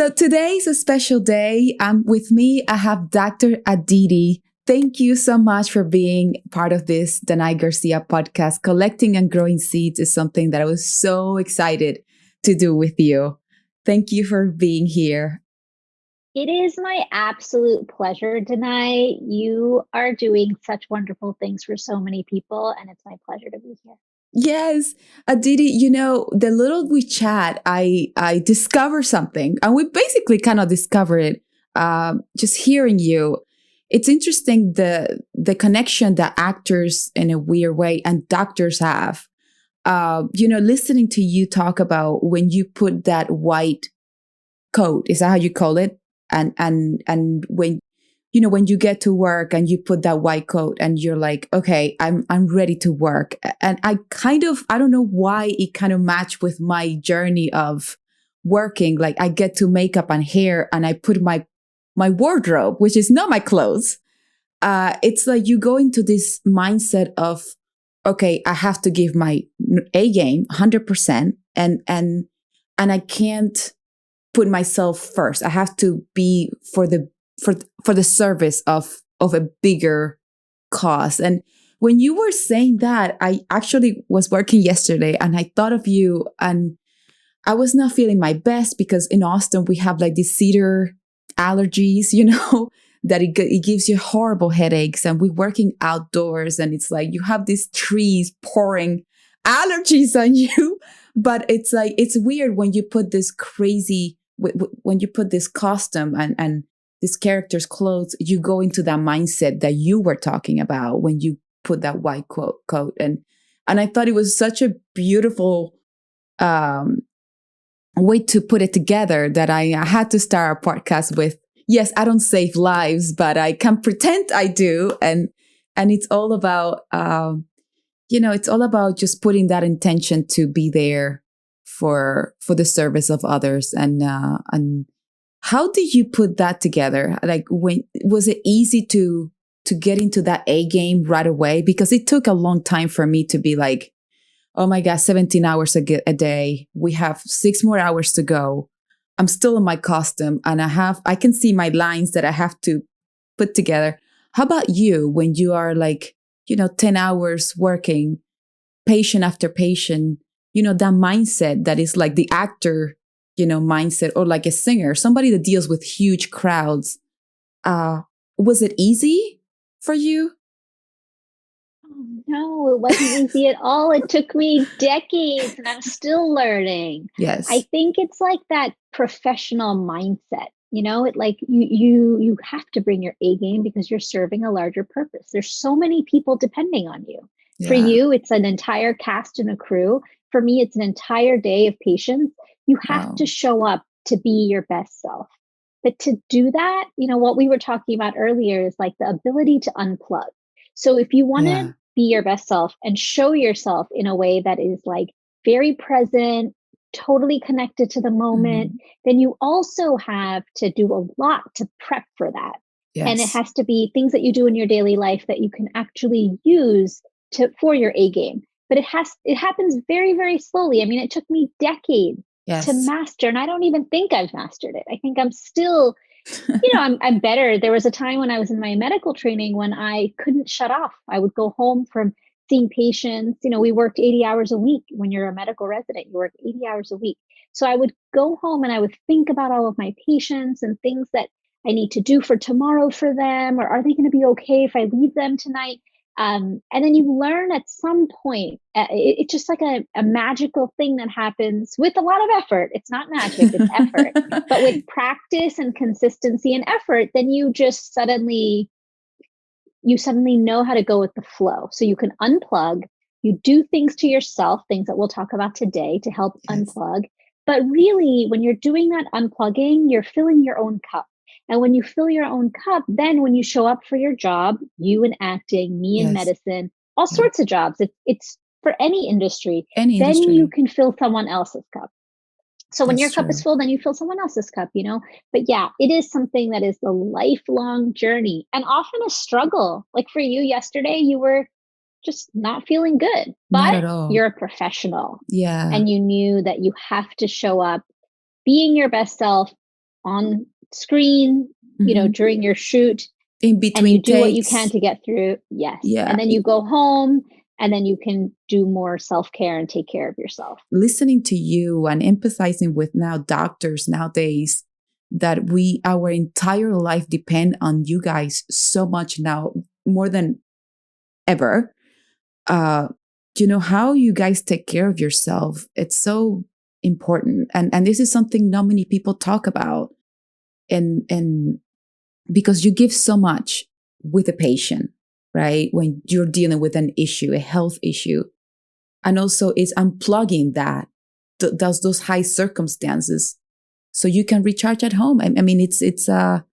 So today's a special day. With me, I have Dr. Aditi. Thank you so much for being part of this Danay Garcia podcast. Collecting and growing seeds is something that I was so excited to do with you. Thank you for being here. It is my absolute pleasure, Danay. You are doing such wonderful things for so many people, and it's my pleasure to be here. Yes, Aditi, the little we chat, I discover something, and we basically kind of discover it just hearing you. It's interesting the connection that actors in a weird way and doctors have. Listening to you talk about when you put that white coat, is that how you call it? And when you get to work and you put that white coat and you're like, okay, I'm ready to work. And I don't know why it kind of matched with my journey of working. Like I get to makeup and hair and I put my wardrobe, which is not my clothes. It's like you go into this mindset of, okay, I have to give my A game 100%, and I can't put myself first. I have to be for the service of a bigger cause. And when you were saying that, I actually was working yesterday and I thought of you, and I was not feeling my best because in Austin we have like these cedar allergies, that it gives you horrible headaches, and we're working outdoors and it's like you have these trees pouring allergies on you. But it's like, it's weird when you put this crazy, when you put this costume and this character's clothes, you go into that mindset that you were talking about when you put that white coat. And I thought it was such a beautiful way to put it together that I had to start our podcast with, yes, I don't save lives, but I can pretend I do. And it's all about, it's all about just putting that intention to be there for the service of others. And how did you put that together? Like, was it easy to get into that A game right away? Because it took a long time for me to be like, oh my God, 17 hours a day. We have 6 more hours to go. I'm still in my costume and I can see my lines that I have to put together. How about you when you are like, 10 hours working, patient after patient, that mindset that is like the actor, mindset, or like a singer, somebody that deals with huge crowds. Was it easy for you? No, it wasn't easy at all. It took me decades and I'm still learning. Yes. I think it's like that professional mindset. It like you have to bring your A game because you're serving a larger purpose. There's so many people depending on you. For Yeah. you, it's an entire cast and a crew. For me, it's an entire day of patients. You have to show up to be your best self. But to do that, what we were talking about earlier is like the ability to unplug. So if you want to be your best self and show yourself in a way that is like very present, totally connected to the moment, then you also have to do a lot to prep for that. Yes. And it has to be things that you do in your daily life that you can actually use for your A game. But it happens very, very slowly. I mean, it took me decades to master, and I don't even think I've mastered it. I think I'm still, I'm better. There was a time when I was in my medical training when I couldn't shut off. I would go home from seeing patients. We worked 80 hours a week. When you're a medical resident, you work 80 hours a week. So I would go home and I would think about all of my patients and things that I need to do for tomorrow for them, or are they going to be okay if I leave them tonight? And then you learn at some point, it's just like a magical thing that happens with a lot of effort. It's not magic, it's effort. But with practice and consistency and effort, then you just suddenly know how to go with the flow. So you can unplug, you do things to yourself, things that we'll talk about today to help unplug. But really, when you're doing that unplugging, you're filling your own cup. And when you fill your own cup, then when you show up for your job, you in acting, me in medicine, all sorts of jobs, it's for any industry, then you can fill someone else's cup. So when your cup is full, then you fill someone else's cup, But yeah, it is something that is a lifelong journey and often a struggle. Like for you yesterday, you were just not feeling good, but you're a professional. Yeah. And you knew that you have to show up being your best self, on screen, during your shoot. In between and you do takes. what you can to get through. Yes. Yeah. And then you go home and then you can do more self-care and take care of yourself. Listening to you and empathizing with now doctors nowadays that our entire life depend on you guys so much now, more than ever. How you guys take care of yourself. It's so important. And this is something not many people talk about. And because you give so much with a patient, right? When you're dealing with an issue, a health issue. And also it's unplugging those high circumstances so you can recharge at home. I mean, it's a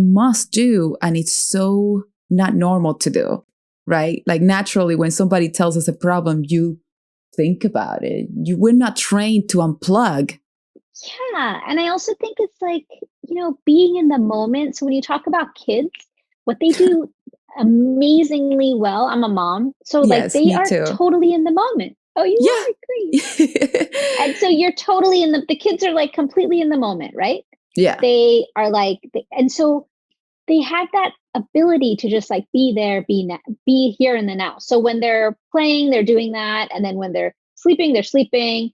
must do, and it's so not normal to do, right? Like naturally, when somebody tells us a problem, you think about it. We're not trained to unplug. Yeah. And I also think it's like, being in the moment. So when you talk about kids, what they do amazingly well, I'm a mom. So yes, they are too. Totally in the moment. Oh, you are? Great. And so you're totally the kids are like completely in the moment, right? Yeah. They are like, and so they have that ability to just like be there, be here in the now. So when they're playing, they're doing that. And then when they're sleeping, they're sleeping.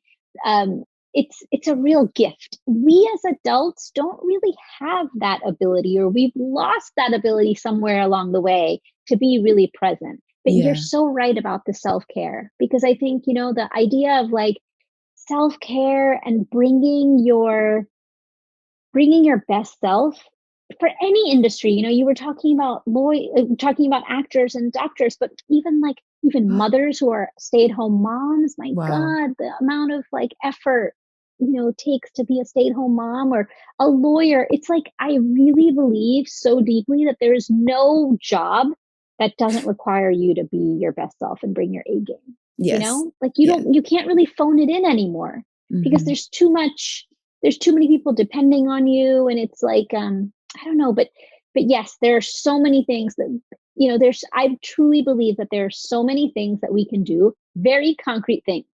It's a real gift. We as adults don't really have that ability, or we've lost that ability somewhere along the way to be really present. But you're so right about the self-care, because I think, the idea of like self-care and bringing your best self for any industry, you were talking about actors and doctors, but even mothers who are stay-at-home moms. My God, the amount of like effort takes to be a stay-at-home mom, or a lawyer. It's like, I really believe so deeply that there is no job that doesn't require you to be your best self and bring your A game. Yes. Like you can't really phone it in anymore, because there's too many people depending on you. And it's like, I don't know, but yes, there are so many things that, I truly believe that there are so many things that we can do, very concrete things.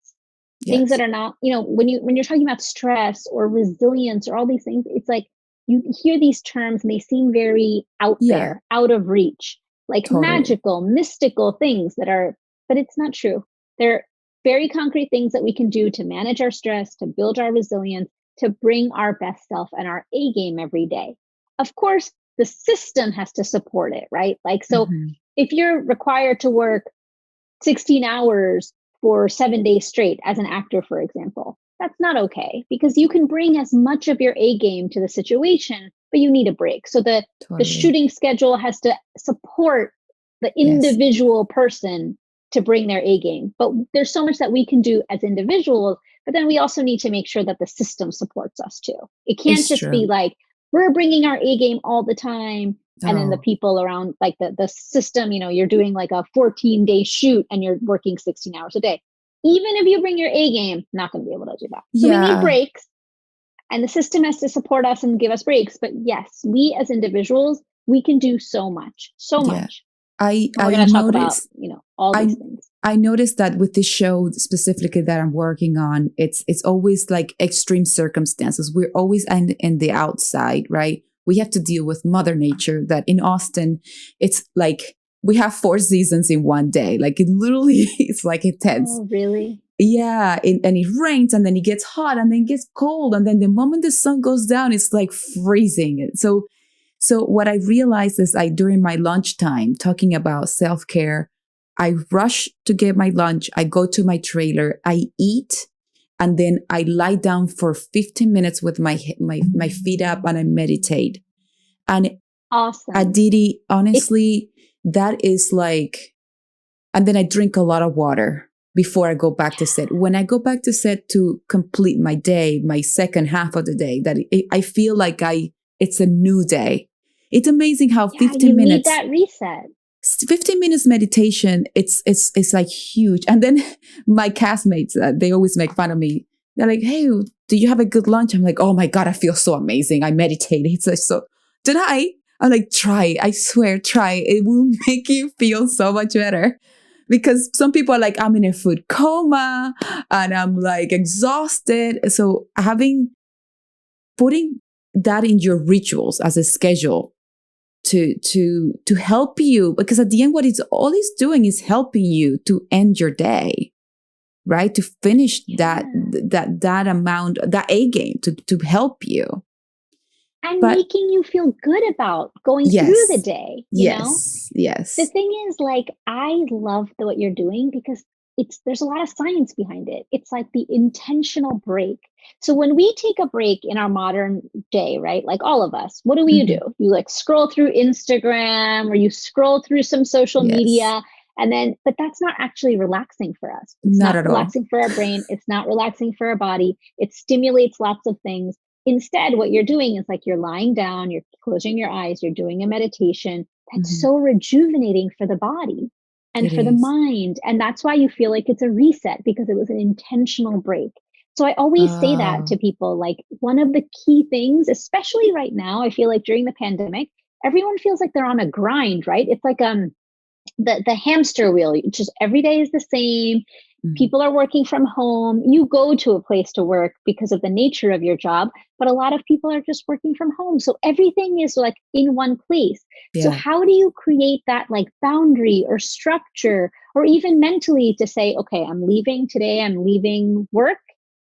Things that are not, when you're talking about stress or resilience or all these things, it's like you hear these terms and they seem very out there, out of reach, like magical, mystical things but it's not true. They're very concrete things that we can do to manage our stress, to build our resilience, to bring our best self and our A game every day. Of course, the system has to support it, right? Like, so if you're required to work 16 hours for 7 days straight as an actor, for example, that's not okay, because you can bring as much of your A game to the situation, but you need a break. So the shooting schedule has to support the individual person to bring their A game. But there's so much that we can do as individuals, but then we also need to make sure that the system supports us too. It can't be like, we're bringing our A game all the time. And then the people around, like the system, you're doing like a 14-day shoot and you're working 16 hours a day. Even if you bring your A game, not going to be able to do that. So we need breaks, and the system has to support us and give us breaks. But yes, we as individuals, we can do so much. I noticed, all these things. I noticed that with this show specifically that I'm working on, it's always like extreme circumstances. We're always in the outside, right? We have to deal with Mother Nature, that in Austin, it's like we have 4 seasons in one day. Like it literally is like intense. Oh, really? Yeah. And it rains, and then it gets hot, and then it gets cold. And then the moment the sun goes down, it's like freezing. So what I realized is during my lunchtime, talking about self-care, I rush to get my lunch. I go to my trailer, I eat, and then I lie down for 15 minutes with my feet up, and I meditate. And awesome. Aditi, honestly, that is like, and then I drink a lot of water before I go back to set. When I go back to set to complete my day, my second half of the day, I feel like it's a new day. It's amazing how 15 minutes. Need that reset. 15 minutes meditation, it's like huge. And then my castmates, they always make fun of me. They're like, hey, do you have a good lunch? I'm like, oh my God, I feel so amazing. I meditate. It's like, so did I? I'm like, try it. I swear, try it. It will make you feel so much better. Because some people are like, I'm in a food coma and I'm like exhausted. So having putting that in your rituals as a schedule to help you, because at the end, what it's all it's doing is helping you to end your day, right? To finish that amount, that A game, to help you. And making you feel good about going through the day, you know? Yes. The thing is, like, I love what you're doing because there's a lot of science behind it. It's like the intentional break. So when we take a break in our modern day, right? Like all of us, what do you do? You like scroll through Instagram or you scroll through some social media, but that's not actually relaxing for us. It's not at relaxing for our brain. It's not relaxing for our body. It stimulates lots of things. Instead, what you're doing is like you're lying down, you're closing your eyes, you're doing a meditation. That's so rejuvenating for the body and for the mind. And that's why you feel like it's a reset, because it was an intentional break. So I always say that to people, like one of the key things, especially right now, I feel like during the pandemic, everyone feels like they're on a grind, right? It's like the hamster wheel. Just every day is the same. People are working from home. You go to a place to work because of the nature of your job, but a lot of people are just working from home. So everything is like in one place. So how do you create that like boundary or structure, or even mentally to say, okay, I'm leaving today, I'm leaving work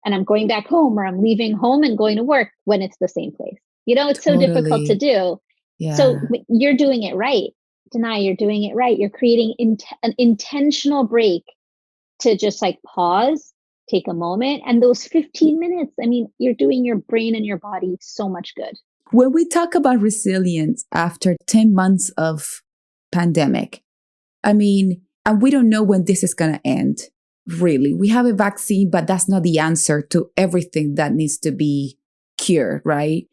and I'm going back home, or I'm leaving home and going to work when it's the same place. You know, it's so difficult to do. So you're doing it right. Danay, you're doing it right. You're creating an intentional break to just like pause, take a moment. And those 15 minutes, I mean, you're doing your brain and your body so much good. When we talk about resilience after 10 months of pandemic, I mean, and we don't know when this is going to end, really. We have a vaccine, but that's not the answer to everything that needs to be cured, right?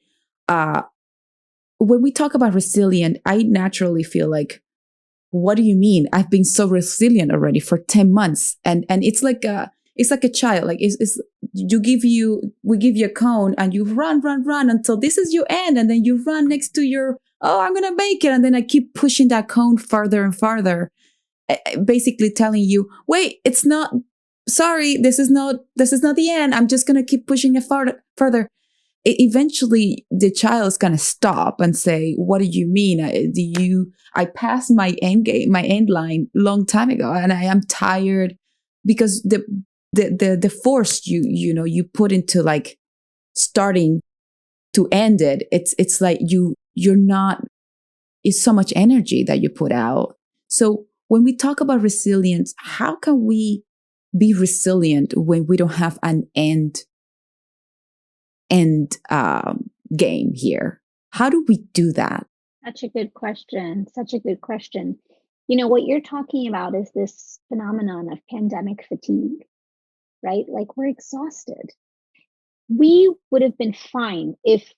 When we talk about resilient, I naturally feel like, what do you mean? I've been so resilient already for 10 months. And it's like a child. Like we give you a cone and you run until this is your end. And then you run next to I'm going to make it. And then I keep pushing that cone farther and farther, basically telling you, wait, it's not, sorry, this is not the end. I'm just going to keep pushing it further. Eventually the child is going to stop and say, what do you mean? I passed my end line long time ago, and I am tired, because the force you put into like starting to end it. It's like you're not, it's so much energy that you put out. So when we talk about resilience, how can we be resilient when we don't have an end game here? How do we do that? Such a good question. Such a good question. You know, what you're talking about is this phenomenon of pandemic fatigue, right? Like we're exhausted. We would have been fine if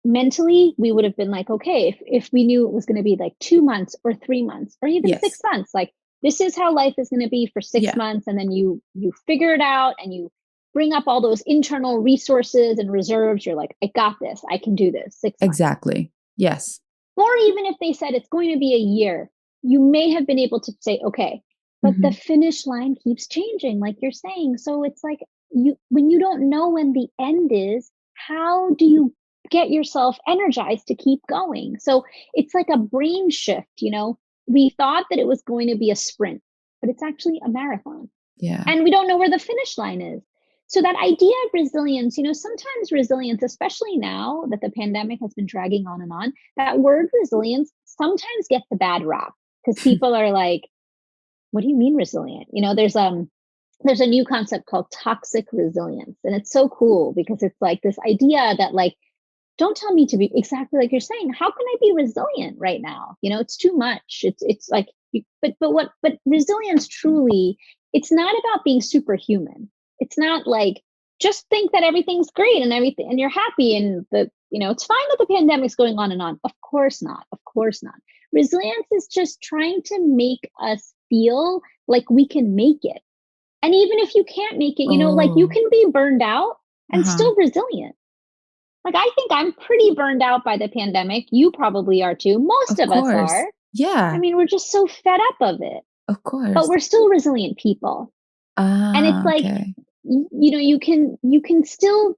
mentally we would have been like, okay, if we knew it was going to be like 2 months or 3 months or even 6 months, like this is how life is going to be for 6 months. And then you figure it out and you bring up all those internal resources and reserves. You're like, I got this. I can do this. 6 months. Exactly. Yes. Or even if they said it's going to be a year, you may have been able to say, okay, but the finish line keeps changing, like you're saying. So it's like when you don't know when the end is, how do you get yourself energized to keep going? So it's like a brain shift, you know? We thought that it was going to be a sprint, but it's actually a marathon. Yeah. And we don't know where the finish line is. So that idea of resilience, you know, sometimes resilience, especially now that the pandemic has been dragging on and on, that word resilience sometimes gets the bad rap, because people are like, what do you mean resilient? You know, there's a new concept called toxic resilience. And it's so cool because it's like this idea that like, don't tell me to be exactly like you're saying. How can I be resilient right now? You know, it's too much. It's like, but resilience truly, it's not about being superhuman. It's not like, just think that everything's great and everything, and you're happy and it's fine that the pandemic's going on and on. Of course not. Of course not. Resilience is just trying to make us feel like we can make it. And even if you can't make it, you know, like you can be burned out and still resilient. Like, I think I'm pretty burned out by the pandemic. You probably are too. Most of us are. Yeah. I mean, we're just so fed up of it. Of course. But we're still resilient people. And it's like, you know, you can still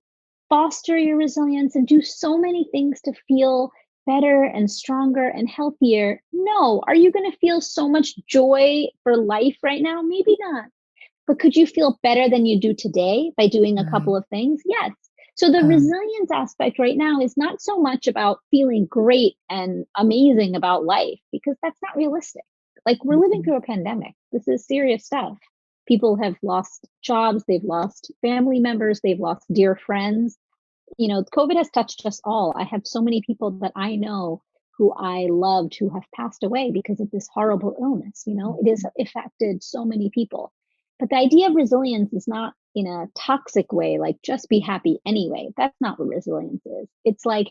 foster your resilience and do so many things to feel better and stronger and healthier. No. Are you going to feel so much joy for life right now? Maybe not. But could you feel better than you do today by doing a couple of things? Yes. So the resilience aspect right now is not so much about feeling great and amazing about life, because that's not realistic. Like, we're living through a pandemic. This is serious stuff. People have lost jobs. They've lost family members. They've lost dear friends. COVID has touched us all. I have so many people that I know who I loved who have passed away because of this horrible illness. It has affected so many people. But the idea of resilience is not in a toxic way, like just be happy anyway. That's not what resilience is. It's like,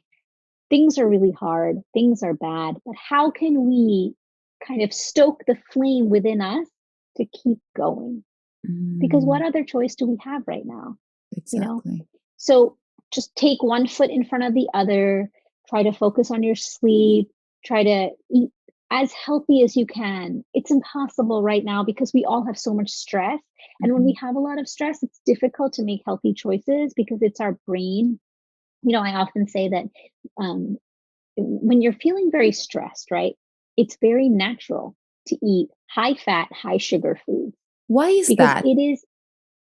things are really hard, things are bad, but how can we kind of stoke the flame within us to keep going? Because what other choice do we have right now? Exactly. So just take one foot in front of the other, try to focus on your sleep, try to eat as healthy as you can. It's impossible right now because we all have so much stress. And when we have a lot of stress, it's difficult to make healthy choices because it's our brain. I often say that when you're feeling very stressed, right, it's very natural to eat high fat, high sugar foods. Why is because that?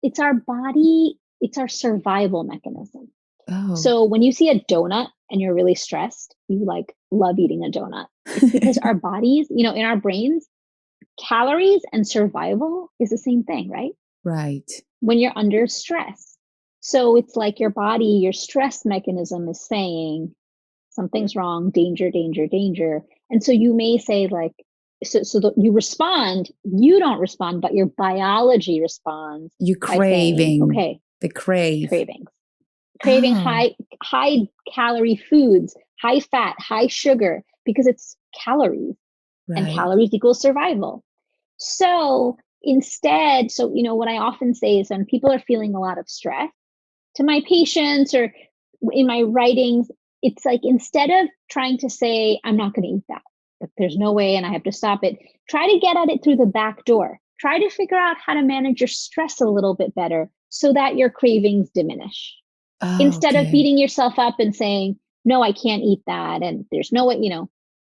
It's our body, it's our survival mechanism. Oh. So when you see a donut and you're really stressed, you like love eating a donut. It's because our bodies, in our brains, calories and survival is the same thing, right? Right. When you're under stress. So it's like your body, your stress mechanism is saying something's wrong, danger, danger, danger. And so you may say like, you respond, you don't respond, but your biology responds. You craving. Saying, okay. The Craving high calorie foods, high fat, high sugar, because it's calories, and calories equals survival. So instead, what I often say is when people are feeling a lot of stress, to my patients or in my writings, it's like, instead of trying to say, I'm not going to eat that, but there's no way and I have to stop it, try to get at it through the back door. Try to figure out how to manage your stress a little bit better so that your cravings diminish. Instead of beating yourself up and saying, no, I can't eat that. And there's no way,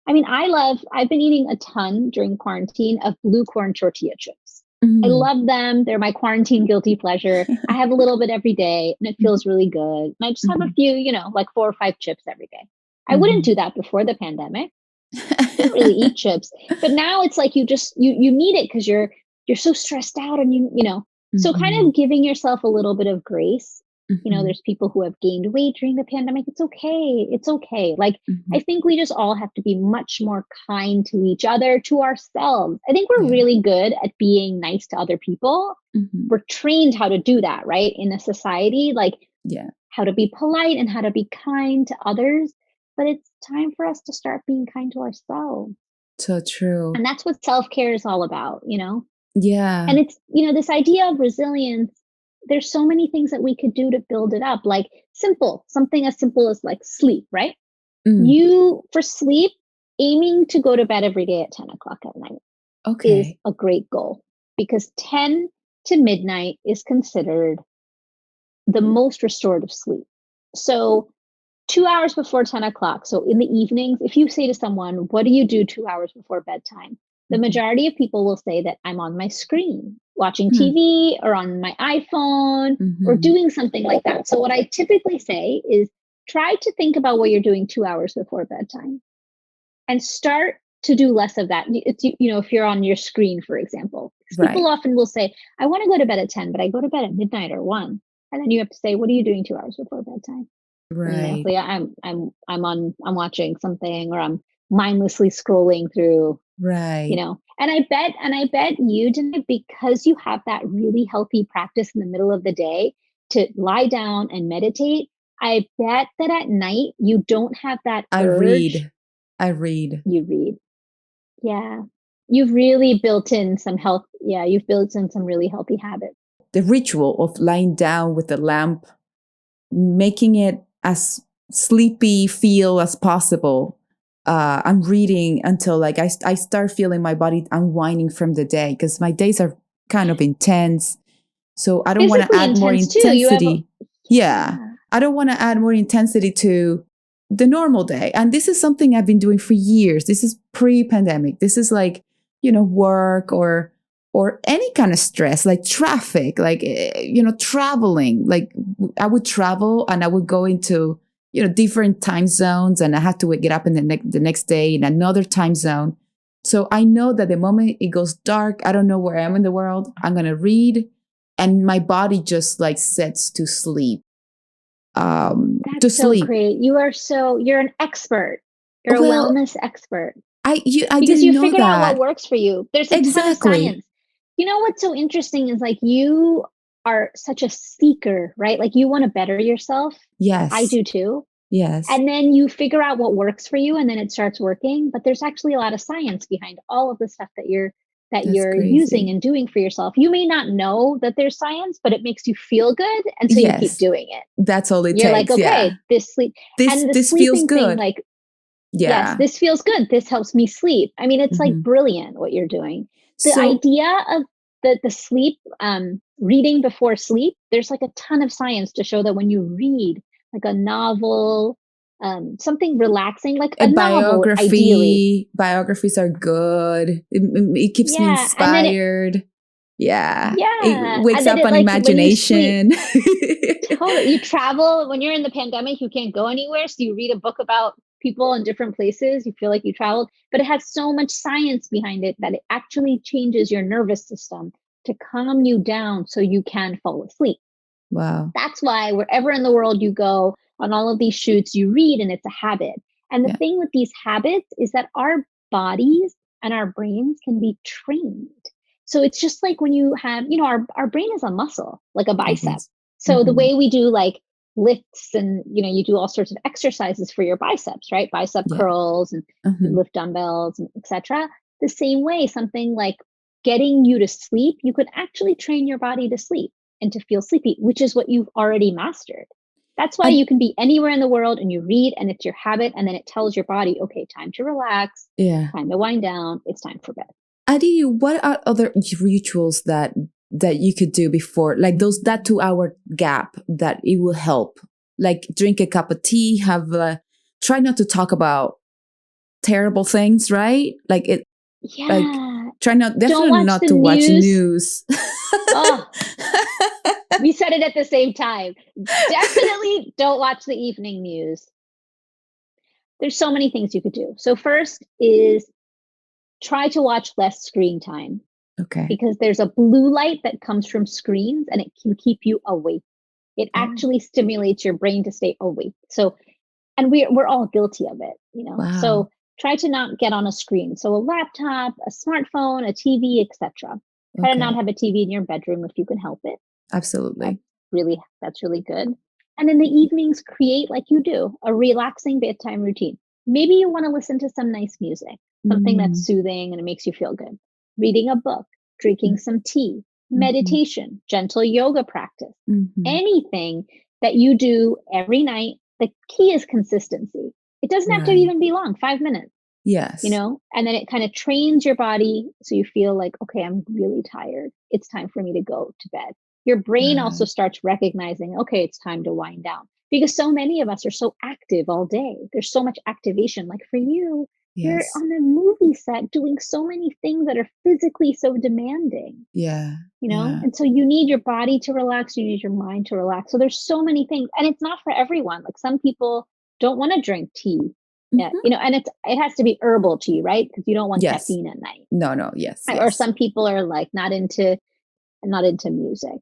I've been eating a ton during quarantine of blue corn tortilla chips. I love them. They're my quarantine guilty pleasure. I have a little bit every day and it feels really good. And I just have a few, like 4 or 5 chips every day. I wouldn't do that before the pandemic. I didn't really eat chips. But now it's like you need it because you're so stressed out and so kind of giving yourself a little bit of grace. There's people who have gained weight during the pandemic. It's okay. It's okay. Like, I think we just all have to be much more kind to each other, to ourselves. I think we're really good at being nice to other people. We're trained how to do that, right? In a society, like how to be polite and how to be kind to others. But it's time for us to start being kind to ourselves. So true. And that's what self-care is all about, Yeah. And it's, this idea of resilience, there's so many things that we could do to build it up, like something as simple as like sleep, right? You, for sleep, aiming to go to bed every day at 10 o'clock at night is a great goal, because 10 to midnight is considered the most restorative sleep. So 2 hours before 10 o'clock. So in the evenings, if you say to someone, what do you do 2 hours before bedtime? The majority of people will say that I'm on my screen, watching TV or on my iPhone or doing something like that. So what I typically say is try to think about what you're doing 2 hours before bedtime and start to do less of that. It's, if you're on your screen, for example, people often will say, I want to go to bed at 10, but I go to bed at midnight or 1. And then you have to say, what are you doing 2 hours before bedtime? Right. I'm watching something, or I'm mindlessly scrolling through. Right. And I bet you, Danay, because you have that really healthy practice in the middle of the day to lie down and meditate, I bet that at night you don't have that urge. I read. You read. Yeah. You've really built in some health. Yeah. You've built in some really healthy habits. The ritual of lying down with the lamp, making it as sleepy feel as possible. I'm reading until like I start feeling my body unwinding from the day, because my days are kind of intense. So I don't want to add more intensity. I don't want to add more intensity to the normal day. And this is something I've been doing for years. This is pre-pandemic. This is like, work or any kind of stress, like traffic, like, traveling. Like I would travel and I would go into, different time zones, and I had to get up in the next day in another time zone. So I know that the moment it goes dark, I don't know where I am in the world. I'm going to read, and my body just like sets to sleep. That's so great. You're an expert. You're a wellness expert. I because you figured out what works for you. There's a ton of science. What's so interesting is like you are such a seeker, right? Like you want to better yourself. Yes. I do too. Yes. And then you figure out what works for you, and then it starts working. But there's actually a lot of science behind all of the stuff that you're using and doing for yourself. You may not know that there's science, but it makes you feel good, and so you keep doing it. That's all it You're takes. Like, okay, this sleep, and the this feels good. Thing, like, yes, this feels good. This helps me sleep. I mean, it's like brilliant what you're doing. The idea of the sleep, reading before sleep, there's like a ton of science to show that when you read like a novel, something relaxing, like a biography. Novel, ideally. Biographies are good. It keeps me inspired. It wakes up an imagination. Totally. You travel when you're in the pandemic, you can't go anywhere. So you read a book about people in different places. You feel like you traveled, but it has so much science behind it that it actually changes your nervous system to calm you down so you can fall asleep. Wow. That's why wherever in the world you go on all of these shoots, you read, and it's a habit. And the thing with these habits is that our bodies and our brains can be trained. So it's just like when you have, our brain is a muscle, like a bicep. So the way we do like lifts and, you do all sorts of exercises for your biceps, right? Bicep curls and lift dumbbells and etc. The same way, something like getting you to sleep, you could actually train your body to sleep and to feel sleepy, which is what you've already mastered. That's why you can be anywhere in the world and you read, and it's your habit, and then it tells your body, okay, time to relax, time to wind down, it's time for bed. Aditi, what are other rituals that you could do before, like that 2-hour gap, that it will help? Like drink a cup of tea, try not to talk about terrible things, right? Like it, like try definitely not to watch news. Oh, we said it at the same time. Definitely don't watch the evening news. There's so many things you could do. So first is try to watch less screen time. Okay. Because there's a blue light that comes from screens, and it can keep you awake. It actually stimulates your brain to stay awake. So, and we're all guilty of it, Wow. So try to not get on a screen. So a laptop, a smartphone, a TV, etc. Try to not have a TV in your bedroom if you can help it. Absolutely. That's really good. And in the evenings, create, like you do, a relaxing bedtime routine. Maybe you want to listen to some nice music, something that's soothing and it makes you feel good. Reading a book, drinking some tea, meditation, gentle yoga practice, anything that you do every night. The key is consistency. It doesn't have to even be long, 5 minutes. Yes. And then it kind of trains your body so you feel like, okay, I'm really tired. It's time for me to go to bed. Your brain also starts recognizing, okay, it's time to wind down, because so many of us are so active all day. There's so much activation. Like for you, you're on a movie set doing so many things that are physically so demanding. Yeah. And so you need your body to relax. You need your mind to relax. So there's so many things, and it's not for everyone. Like some people don't want to drink tea. And it has to be herbal tea, right? Because you don't want caffeine at night. No. Yes. Or some people are like not into music.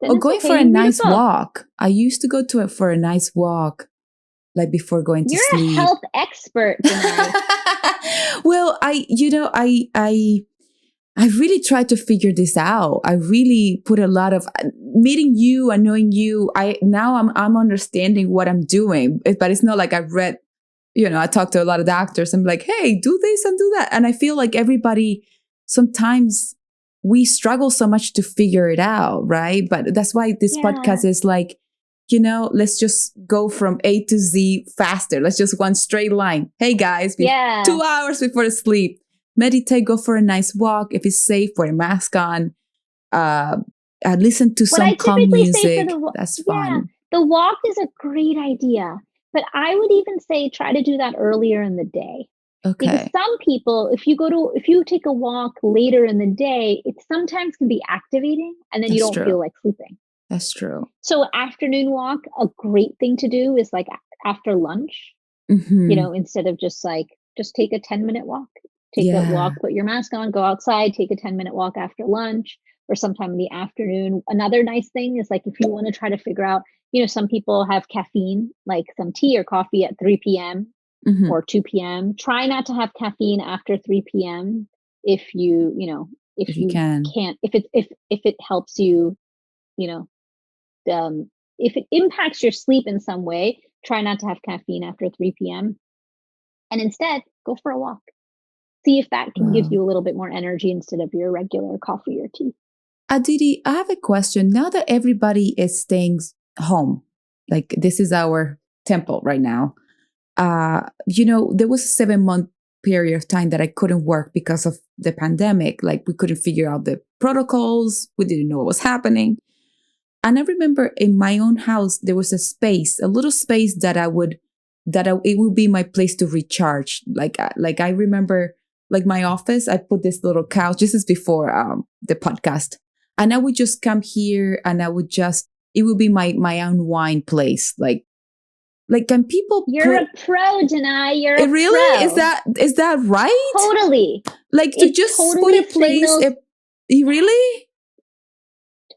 Or going for a nice walk. I used to go for a nice walk, like before going to sleep. You're a health expert, Danay. Well, I really tried to figure this out. I really put a lot of meeting you and knowing you. I'm understanding what I'm doing, but it's not like I've read. I talk to a lot of doctors. I'm like, hey, do this and do that, and I feel like everybody sometimes. We struggle so much to figure it out, right? But that's why this podcast is like, let's just go from A to Z faster. Let's just one straight line. Hey guys, 2 hours before sleep, meditate, go for a nice walk. If it's safe, put a mask on. Listen to some calm music. That's fun. The walk is a great idea, but I would even say try to do that earlier in the day. Because Okay. some people, if you take a walk later in the day, it sometimes can be activating and then you That's don't true. feel like sleeping. That's true. So afternoon walk, a great thing to do is like after lunch, Mm-hmm. instead of just take a 10-minute walk. Take a walk, Yeah. put your mask on, go outside, take a 10-minute walk after lunch or sometime in the afternoon. Another nice thing is like if you want to try to figure out, some people have caffeine, like some tea or coffee at 3 p.m. Mm-hmm. or 2 p.m. Try not to have caffeine after 3 p.m. if If if you you can. can't, if it helps you, you know, if it impacts your sleep in some way, try not to have caffeine after 3 p.m. and instead go for a walk. See if that can give Wow. you a little bit more energy instead of your regular coffee or tea. Aditi, I have a question. Now that everybody is staying home, like this is our temple right now, there was a 7-month period of time that I couldn't work because of the pandemic. Like we couldn't figure out the protocols. We didn't know what was happening. And I remember in my own house, there was a little space that it would be my place to recharge. Like I remember, like my office, I put this little couch. This is before the podcast, and I would just come here, and it would be my unwind place. Like can people You're a pro, Danay. You're it a really pro. is that right? Totally. Like to It just put totally a place. signals. Really?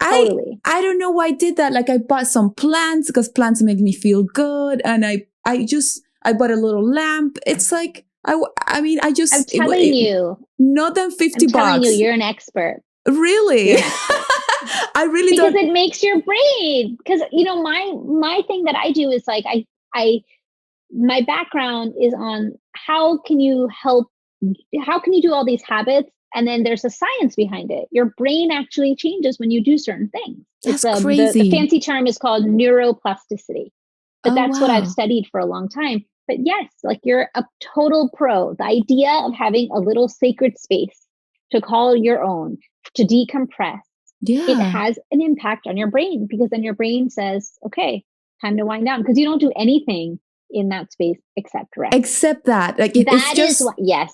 Totally. I don't know why I did that. Like I bought some plants because plants make me feel good, and I bought a little lamp. It's like I mean I I'm just telling you. not than I'm telling you, $50. you're an expert. Really, You're an expert. I really Because don't. it makes your brain. Because my thing that I do is like I my background is on how can you do all these habits, and then there's a science behind it. Your brain actually changes when you do certain things. It's That's the crazy. fancy term is called neuroplasticity, but Oh that's what I've wow. studied for a long time. But yes, like you're a total pro. The idea of having a little sacred space to call your own, to decompress, it Yeah. has an impact on your brain, because then your brain says, okay, time to wind down, because you don't do anything in that space except rest. Except that, like it's That is just what, yes.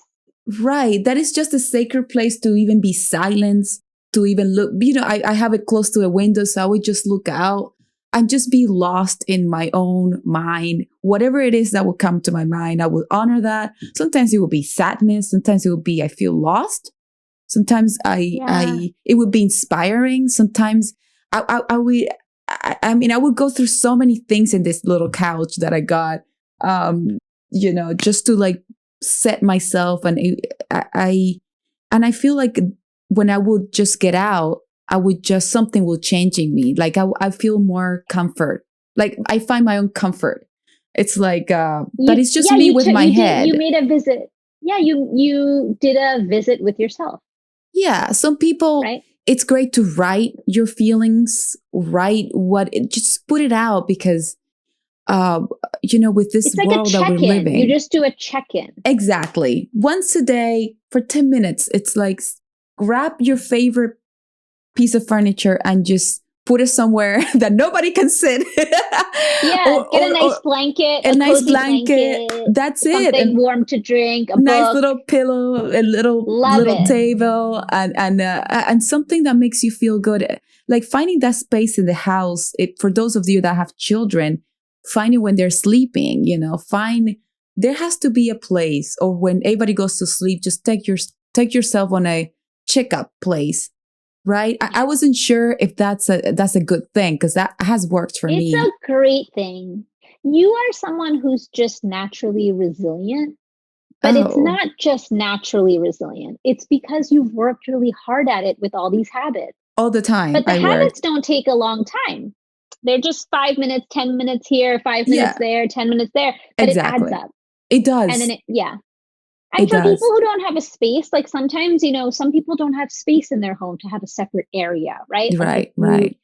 right. That is just a sacred place to even be silenced, to even look. I have it close to a window, so I would just look out and just be lost in my own mind. Whatever it is that will come to my mind, I will honor that. Sometimes it will be sadness. Sometimes it will be I feel lost. Sometimes Yeah. it would be inspiring. Sometimes I would. I mean, I would go through so many things in this little couch that I got. Just to like set myself, and I feel like when I would just get out, something will change in me. Like I feel more comfort. Like I find my own comfort. It's like, but it's just me with my head. You made a visit. Yeah, you did a visit with yourself. Yeah, some people, right? It's great to write your feelings, just put it out, because with this it's like world that we're living. You just do a check-in. Exactly. Once a day for 10 minutes. It's like grab your favorite piece of furniture and just put it somewhere that nobody can sit. Yeah, get a nice blanket, a nice cozy blanket. That's it. Something warm to drink, a nice book. Little pillow, a little table, and something that makes you feel good. Like finding that space in the house. For those of you that have children, find it when they're sleeping. There has to be a place, or when everybody goes to sleep, just take yourself on a checkup place. Right. I wasn't sure if that's a good thing, because that has worked for me. It's a great thing. You are someone who's just naturally resilient, but it's not just naturally resilient. It's because you've worked really hard at it with all these habits. All the time. But the habits don't take a long time. They're just 5 minutes, 10 minutes here, 5 minutes there, 10 minutes there. But exactly. It adds up. It does. And then And for people who don't have a space, like sometimes, some people don't have space in their home to have a separate area, right? Right, right.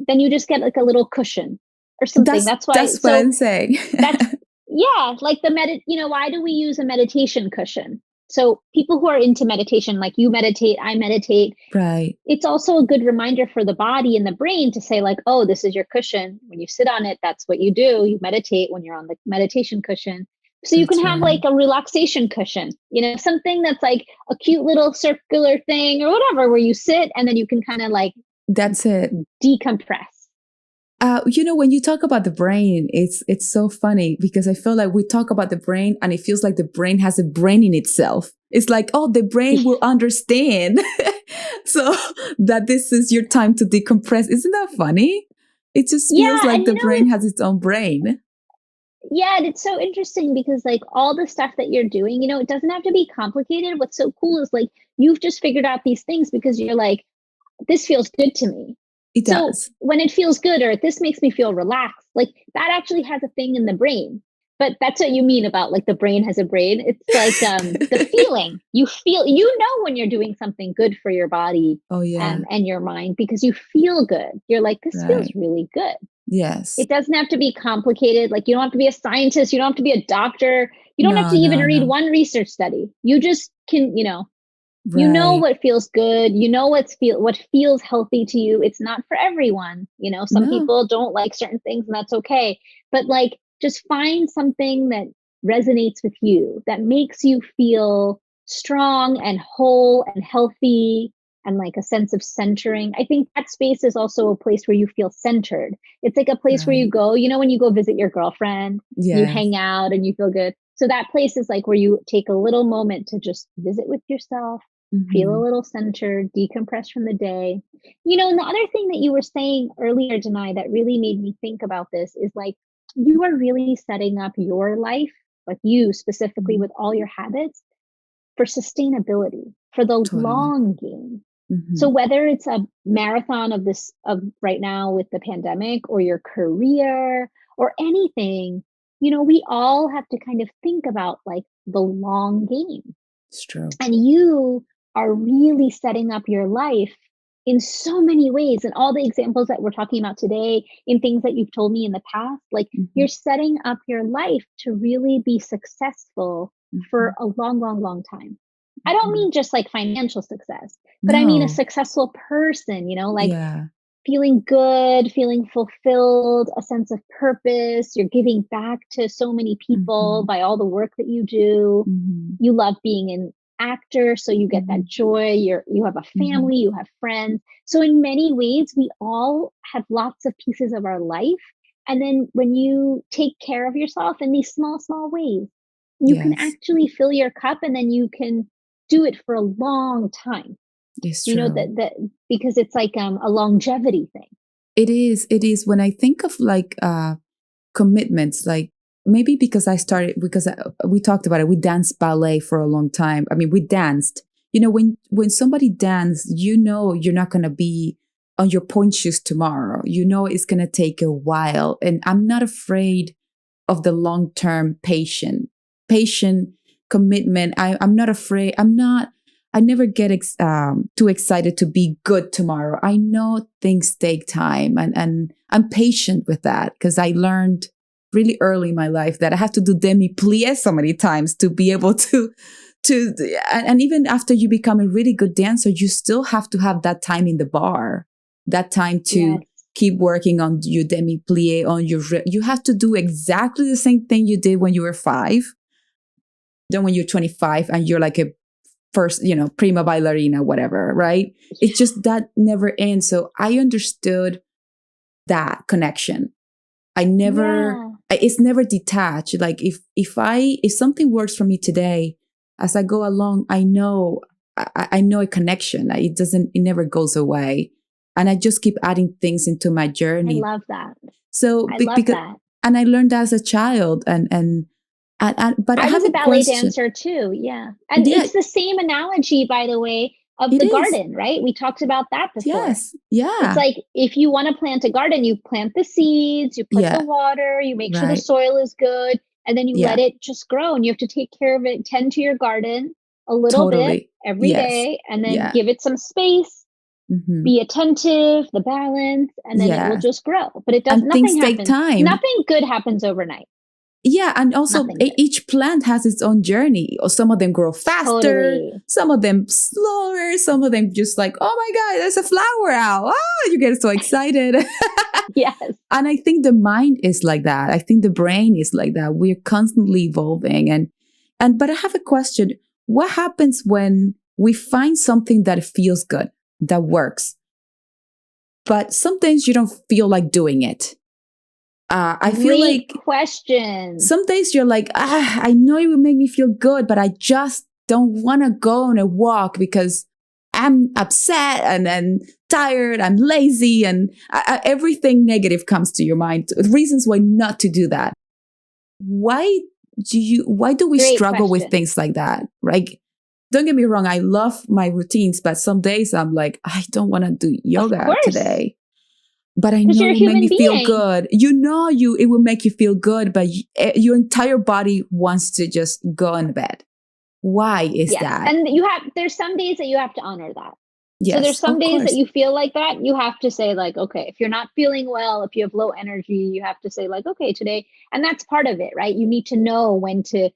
Then you just get like a little cushion or something. That's what I'm saying. Like why do we use a meditation cushion? So people who are into meditation, like you meditate, I meditate, right. It's also a good reminder for the body and the brain to say like, oh, this is your cushion. When you sit on it, that's what you do. You meditate when you're on the meditation cushion. So you can That's have right. like a relaxation cushion, something that's like a cute little circular thing or whatever, where you sit and then you can kind of like That's it. decompress. When you talk about the brain, it's so funny because I feel like we talk about the brain and it feels like the brain has a brain in itself. It's like, oh, the brain will understand. So that this is your time to decompress. Isn't that funny? It just feels Yeah. like And the brain has its own brain. yeah, and it's so interesting because like all the stuff that you're doing, it doesn't have to be complicated. What's so cool is like you've just figured out these things because you're like, this feels good to me. It So does. when it feels good or this makes me feel relaxed, like that actually has a thing in the brain. But that's what you mean about like the brain has a brain. It's like the feeling you feel, when you're doing something good for your body Oh, yeah. and your mind because you feel good. You're like, this feels Right. really good. Yes. It doesn't have to be complicated. Like you don't have to be a scientist. You don't have to be a doctor. You don't have No, to even no, read no. one research study. You just can, Right. what feels good. What feels healthy to you. It's not for everyone. Some No. people don't like certain things and that's okay. But like just find something that resonates with you, that makes you feel strong and whole and healthy and like a sense of centering. I think that space is also a place where you feel centered. It's like a place where you Right. go, when you go visit your girlfriend, you Yes. hang out and you feel good. So that place is like where you take a little moment to just visit with yourself, feel a Hmm. little centered, decompress from the day. And the other thing that you were saying earlier, Danai, that really made me think about this is like you are really setting up your life, like you specifically Hmm. with all your habits, for sustainability, for the Totally. long game. Hmm. So whether it's a marathon of right now with the pandemic or your career or anything, we all have to kind of think about like the long game. It's true. And you are really setting up your life in so many ways. And all the examples that we're talking about today, in things that you've told me in the past, like Hmm. you're setting up your life to really be successful Hmm. for a long, long, long time. I don't Hmm. mean just like financial success, but I mean a No. successful person, like Yeah. feeling good, feeling fulfilled, a sense of purpose. You're giving back to so many people Hmm. by all the work that you do. Hmm. You love being an actor, so you get that Hmm. joy. You have a Hmm. family, you have friends. So in many ways, we all have lots of pieces of our life. And then when you take care of yourself in these small, small ways, you can Yes, actually fill your cup and then you can do it for a long time. it's You know, true. that because it's like a longevity thing. It is. It is. When I think of like commitments, like maybe because we talked about it. We danced ballet for a long time. I mean, we danced. When somebody dances, you're not gonna be on your point shoes tomorrow. It's gonna take a while, and I'm not afraid of the long term patient commitment. I'm not afraid. I never get too excited to be good tomorrow. I know things take time, and I'm patient with that because I learned really early in my life that I have to do demi plie so many times to be able to and even after you become a really good dancer, you still have to have that time in the bar, that time to Yes. keep working on your demi plie, you have to do exactly the same thing you did when you were 5, then when you're 25 and you're like a first, prima ballerina, whatever, right? It's just that never ends. So I understood that connection. Yeah. It's never detached. Like if something works for me today, as I go along, I know a connection. It never goes away. And I just keep adding things into my I journey. love that. So I love because, that. and I learned that as a child, but I I was have a a ballet question. dancer too. Yeah. And Yeah, it's the same analogy, by the way, of it the is. garden, right? We talked about that before. Yes. It's Yeah. like if you want to plant a garden, you plant the seeds, you put the Yeah. water, you make sure the Right. soil is good, and then you let Yeah. it just grow. And you have to take care of it, tend to your garden a little bit Totally. every Yes. day, and then Yeah. give it some space, Hmm. be attentive, the balance, and then it will Yeah. just grow. But And things nothing take happens. time. Nothing good happens overnight. Yeah, and also Nothing good. each plant has its own journey. Or some of them grow faster, Totally. some of them slower, some of them just like, oh my God, there's a flower out. Oh, you get so excited. Yes. And I think the mind is like that. I think the brain is like that. We're constantly evolving. But I have a question. What happens when we find something that feels good, that works, but sometimes you don't feel like doing it? I feel like question. Some days you're like, I know it will make me feel good, but I just don't want to go on a walk because I'm upset and then tired, I'm lazy, and everything negative comes to your mind. Reasons why not to do that. Why do we Great struggle question. with things like that? Like, don't get me wrong, I love my routines, but some days I'm like, I don't want to do yoga today. But I know it will make me feel good. It will make you feel good, but your entire body wants to just go in bed. Why is that? And there's some days that you have to honor that. Yes, so there's some days that you feel like that. You have to say like, okay, if you're not feeling well, if you have low energy, you have to say like, okay, today. And that's part of it, right? You need to know when to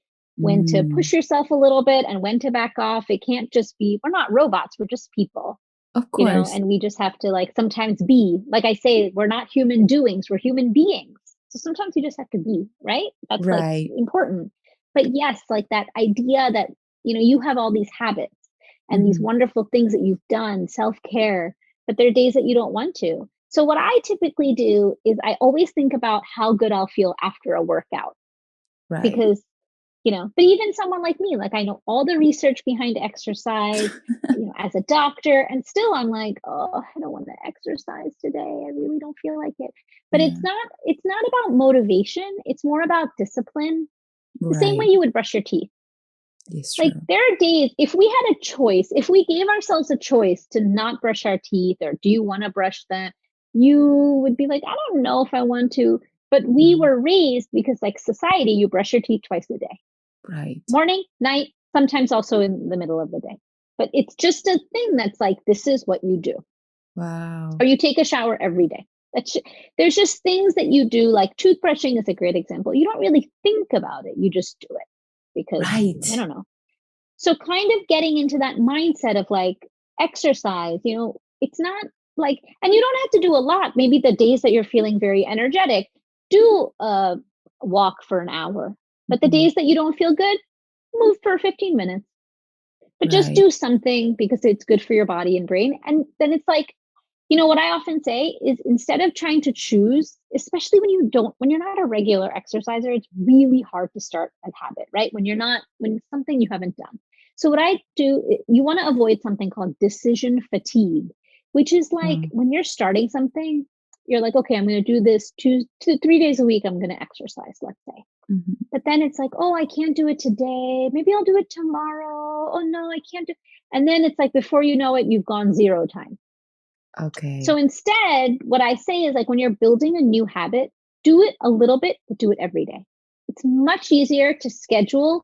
push yourself a little bit and when to back off. It can't just be, we're not robots, we're just people. Of course. And we just have to like sometimes be, like I say, we're not human doings, we're human beings. So sometimes you just have to be, right? That's like important. But yes, like that idea that, you have all these habits and these wonderful things that you've done, self-care, but there are days that you don't want to. So what I typically do is I always think about how good I'll feel after a workout. Right. Because but even someone like me, like I know all the research behind exercise, as a doctor, and still I'm like, oh, I don't want to exercise today. I really don't feel like it. But it's not about motivation. It's more about discipline. The same way you would brush your teeth. Like there are days, if we had a choice, if we gave ourselves a choice to not brush our teeth, or do you want to brush them? You would be like, I don't know if I want to. But we were raised because like society, you brush your teeth twice a day. Right. Morning, night, sometimes also in the middle of the day. But it's just a thing that's like, this is what you do. Wow. Or you take a shower every day. There's just things that you do, like toothbrushing is a great example. You don't really think about it. You just do it because, I don't know. So kind of getting into that mindset of like exercise, it's not like, and you don't have to do a lot. Maybe the days that you're feeling very energetic, do a walk for an hour. But the days that you don't feel good, move for 15 minutes. But just do something because it's good for your body and brain. And then it's like, what I often say is instead of trying to choose, especially when you're not a regular exerciser, it's really hard to start a habit, right? When it's something you haven't done. So what I do, you want to avoid something called decision fatigue, which is like when you're starting something, you're like, okay, I'm going to do this 2 to 3 days a week. I'm going to exercise, let's say. But then it's like, oh, I can't do it today. Maybe I'll do it tomorrow. Oh no, I can't do. And then it's like, before you know it, you've gone 0 times. Okay. So instead, what I say is like, when you're building a new habit, do it a little bit, but do it every day. It's much easier to schedule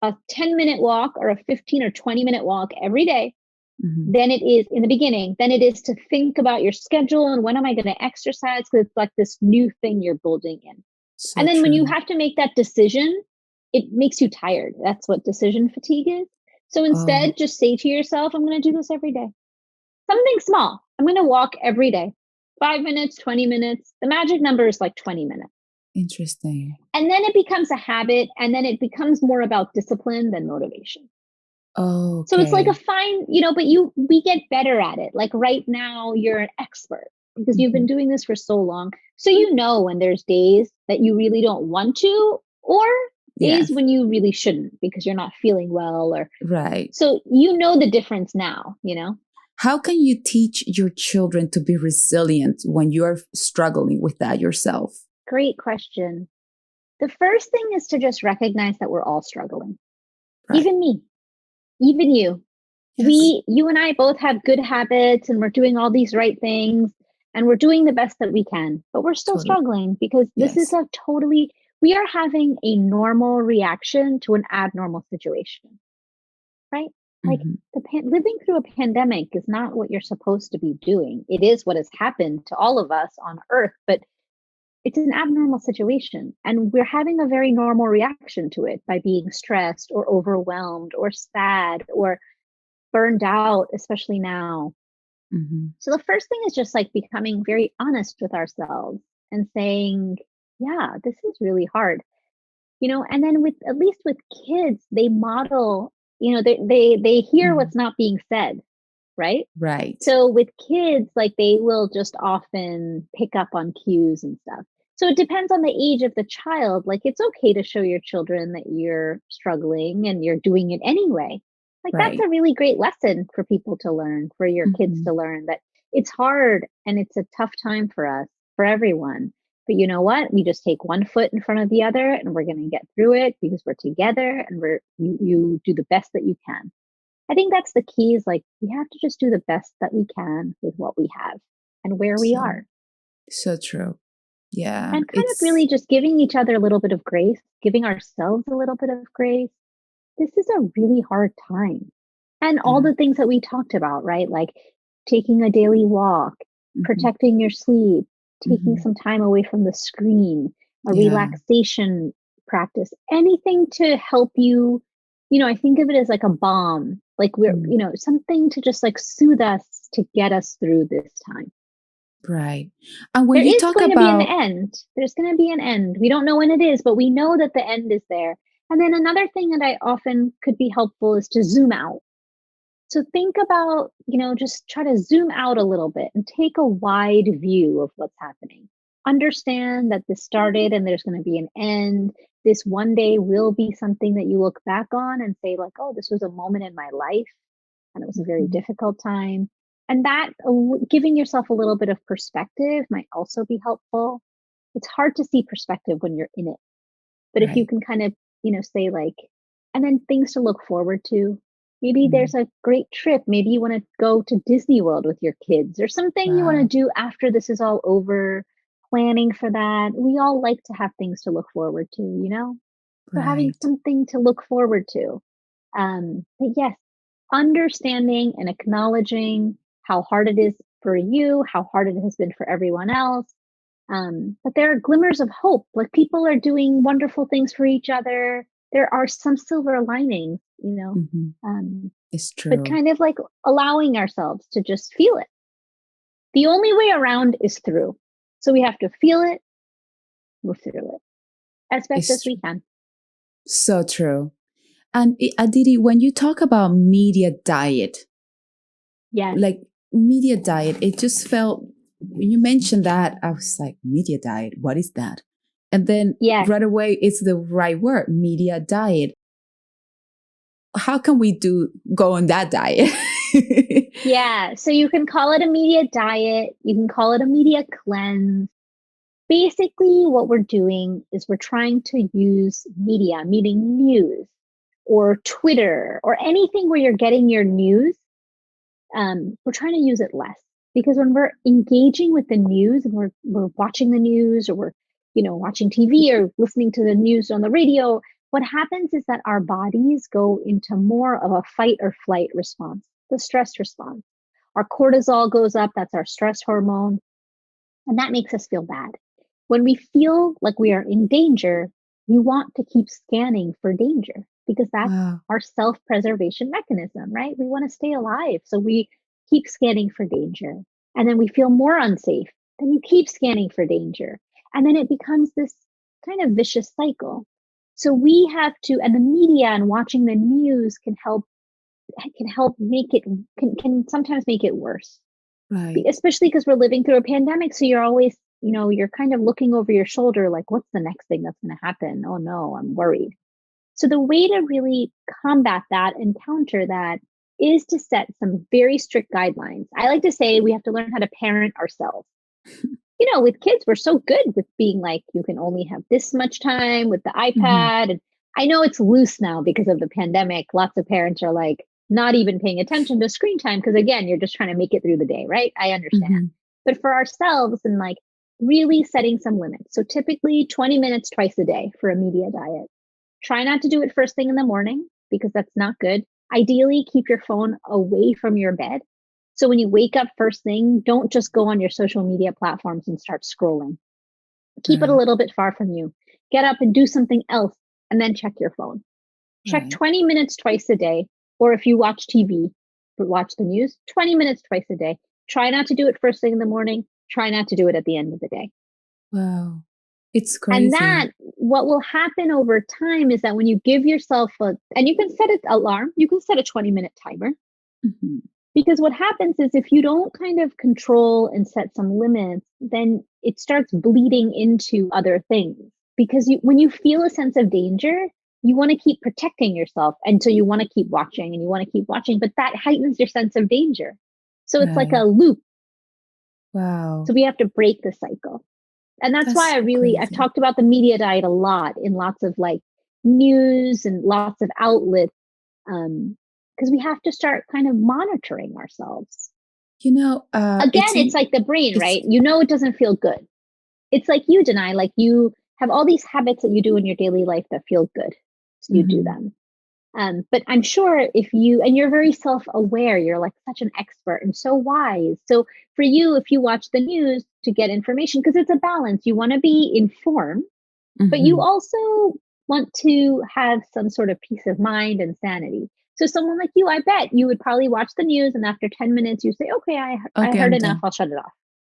a 10-minute walk or a 15 or 20-minute walk every day than it is in the beginning, than it is to think about your schedule and when am I going to exercise, because it's like this new thing you're building in. So and then when you have to make that decision, it makes you tired. That's what decision fatigue is. So instead, just say to yourself, I'm going to do this every day. Something small. I'm going to walk every day. 5 minutes, 20 minutes. The magic number is like 20 minutes. Interesting. And then it becomes a habit, and then it becomes more about discipline than motivation. Oh, so it's like a fine, but we get better at it. Like right now, you're an expert because you've been doing this for so long. So when there's days that you really don't want to, or days when you really shouldn't because you're not feeling well, or so the difference now. How can you teach your children to be resilient when you're struggling with that yourself? Great question. The first thing is to just recognize that we're all struggling. Even me, even you. Yes. You and I both have good habits and we're doing all these right things and we're doing the best that we can, but we're still struggling because this is we are having a normal reaction to an abnormal situation, right? Like living through a pandemic is not what you're supposed to be doing. It is what has happened to all of us on Earth, but it's an abnormal situation. And we're having a very normal reaction to it by being stressed or overwhelmed or sad or burned out, especially now. Mm-hmm. So the first thing is just like becoming very honest with ourselves and saying, yeah, this is really hard. And then with, at least with kids, they model, they hear Mm-hmm. what's not being said, right? Right. So with kids, like they will just often pick up on cues and stuff. So it depends on the age of the child. Like it's okay to show your children that you're struggling and you're doing it anyway. Like that's Right. a really great lesson for people to learn, for your kids Mm-hmm. to learn that it's hard and it's a tough time for us, for everyone. But you know what? We just take one foot in front of the other and we're going to get through it because we're together and you do the best that you can. I think that's the key is like, we have to just do the best that we can with what we have and where we So, are. so true. Yeah. And kind of really just giving each other a little bit of grace, giving ourselves a little bit of grace. This is a really hard time. And all Yeah. the things that we talked about, right? Like taking a daily walk, Mm-hmm. protecting your sleep, taking Mm-hmm. some time away from the screen, a Yeah. relaxation practice, anything to help you. I think of it as like a balm, like Mm. something to just like soothe us to get us through this time. Right. And when There you is talk going to be an about, end. There's going to be an end. We don't know when it is, but we know that the end is there. And then another thing that I often could be helpful is to zoom out. So think about, just try to zoom out a little bit and take a wide view of what's happening. Understand that this started and there's going to be an end. This one day will be something that you look back on and say, like, oh, this was a moment in my life and it was a very Mhm. difficult time. And that giving yourself a little bit of perspective might also be helpful. It's hard to see perspective when you're in it. But if you Right. can kind of, say like, and then things to look forward to. Maybe Mm. there's a great trip. Maybe you want to go to Disney World with your kids or something you want to Wow. do after this is all over, planning for that. We all like to have things to look forward to. So having Right. something to look forward to. But yes, understanding and acknowledging how hard it is for you, how hard it has been for everyone else. But there are glimmers of hope. Like people are doing wonderful things for each other. There are some silver linings. Mm-hmm. Um, It's but true. kind of like allowing ourselves to just feel it. The only way around is through. So we have to feel it, move through it as best It's as true. we can. So true. And Aditi, when you talk about media diet, Yes. like media diet, it just felt, when you mentioned that, I was like, media diet, what is that? And then Yes. right away, it's the right word, media diet. How can we go on that diet? Yeah. So you can call it a media diet. You can call it a media cleanse. Basically, what we're doing is we're trying to use media, meaning news or Twitter or anything where you're getting your news. We're trying to use it less because when we're engaging with the news and we're watching the news or we're watching TV or listening to the news on the radio, what happens is that our bodies go into more of a fight or flight response, the stress response. Our cortisol goes up, that's our stress hormone, and that makes us feel bad. When we feel like we are in danger, we want to keep scanning for danger because that's Wow. our self preservation mechanism, right? We want to stay alive. So we keep scanning for danger. And then we feel more unsafe. Then you keep scanning for danger. And then it becomes this kind of vicious cycle. So we have to, and the media and watching the news can help make it, can sometimes make it worse, Right. especially because we're living through a pandemic. So you're always, you're kind of looking over your shoulder, like, what's the next thing that's going to happen? Oh no, I'm worried. So the way to really combat that and counter that is to set some very strict guidelines. I like to say we have to learn how to parent ourselves. With kids, we're so good with being like, you can only have this much time with the Mm-hmm. iPad. And I know it's loose now because of the pandemic. Lots of parents are like not even paying attention to screen time because, again, you're just trying to make it through the day, right? I understand. Mm-hmm. But for ourselves and like really setting some limits. So typically 20 minutes twice a day for a media diet. Try not to do it first thing in the morning because that's not good. Ideally, keep your phone away from your bed. So when you wake up first thing, don't just go on your social media platforms and start scrolling. Keep it a little bit far from you. Get up and do something else and then check your phone. Check 20 minutes twice a day. Or if you watch TV, watch the news, 20 minutes twice a day. Try not to do it first thing in the morning. Try not to do it at the end of the day. Wow. It's crazy. And that, what will happen over time is that when you give yourself and you can set an alarm, you can set a 20-minute timer. Mm-hmm. Because what happens is if you don't kind of control and set some limits, then it starts bleeding into other things. Because when you feel a sense of danger, you want to keep protecting yourself until you want to keep watching and you want to keep watching, but that heightens your sense of danger. So it's like a loop. Wow. So we have to break the cycle. And that's why I've talked about the media diet a lot in lots of like news and lots of outlets. Because we have to start kind of monitoring ourselves. Again, it's like the brain, right? It doesn't feel good. It's like you, Danay, like you have all these habits that you do in your daily life that feel good. So you do them. But I'm sure you're very self-aware, you're like such an expert and so wise. So for you, if you watch the news to get information, because it's a balance, you want to be informed, but you also want to have some sort of peace of mind and sanity. So someone like you, I bet you would probably watch the news and after 10 minutes you say, okay, I heard enough, I'll shut it off.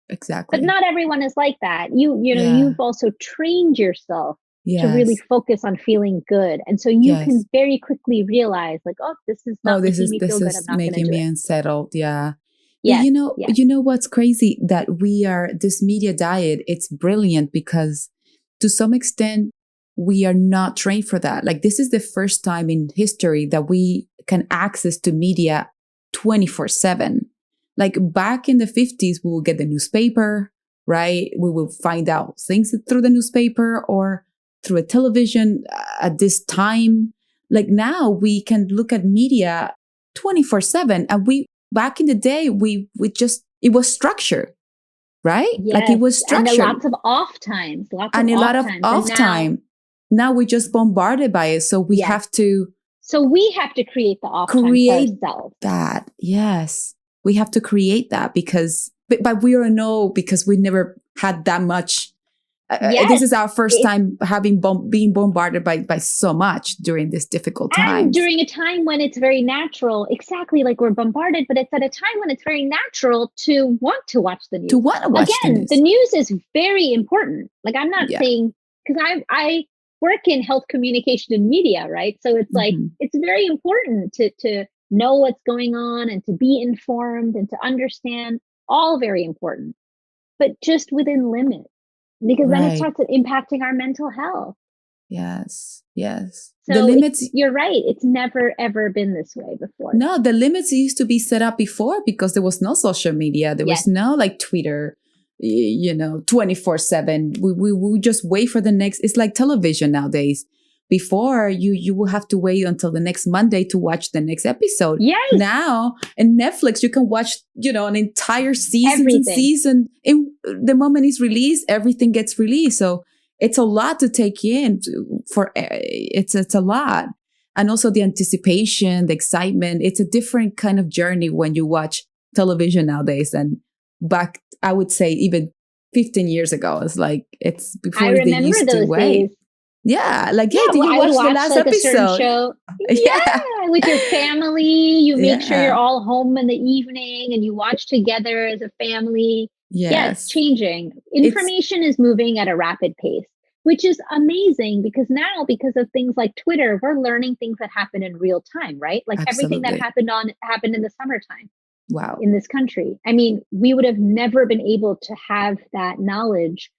Exactly. But not everyone is like that. You've also trained yourself to really focus on feeling good. And so you can very quickly realize like, oh, this is not making me feel good. I'm not making me unsettled. Yeah. Yeah. You know what's crazy? That this media diet, it's brilliant because to some extent, we are not trained for that. Like this is the first time in history that we can access to media 24/7. Like back in the 50s, we will get the newspaper, right? We will find out things through the newspaper or through a television at this time. Like now we can look at media 24/7. And back in the day, it was structured, right? Yes. Like it was structured. And lots of off times. A lot of off time. Now we're just bombarded by it. So we have to. So we have to create the off time for ourselves. That. Yes. We have to create that but we don't know because we never had that much. This is our first time being bombarded by so much during this difficult time. And during a time when it's very natural, exactly like we're bombarded, but it's at a time when it's very natural to want to watch the news. The news is very important. Like I'm not saying, because I work in health communication and media, right? So it's like, it's very important to know what's going on and to be informed and to understand, all very important, but just within limits. Because then it starts impacting our mental health. Yes. So the limits, you're right. It's never, ever been this way before. No, the limits used to be set up before because there was no social media. There was no like Twitter, 24/7. We just wait for the next. It's like television nowadays. Before you will have to wait until the next Monday to watch the next episode. Yes. Now in Netflix, you can watch, an entire season. In the moment it's released, everything gets released. So it's a lot to take in it's a lot. And also the anticipation, the excitement. It's a different kind of journey when you watch television nowadays. And back, I would say even 15 years ago, it's like, it's before they used to wait. Days. Yeah, did you watch the last episode? Show. Yeah, with your family. You make sure you're all home in the evening and you watch together as a family. Yes. Yeah, it's changing. Information is moving at a rapid pace, which is amazing because now, because of things like Twitter, we're learning things that happen in real time, right? Like everything that happened in the summertime. Wow. In this country. I mean, we would have never been able to have that knowledge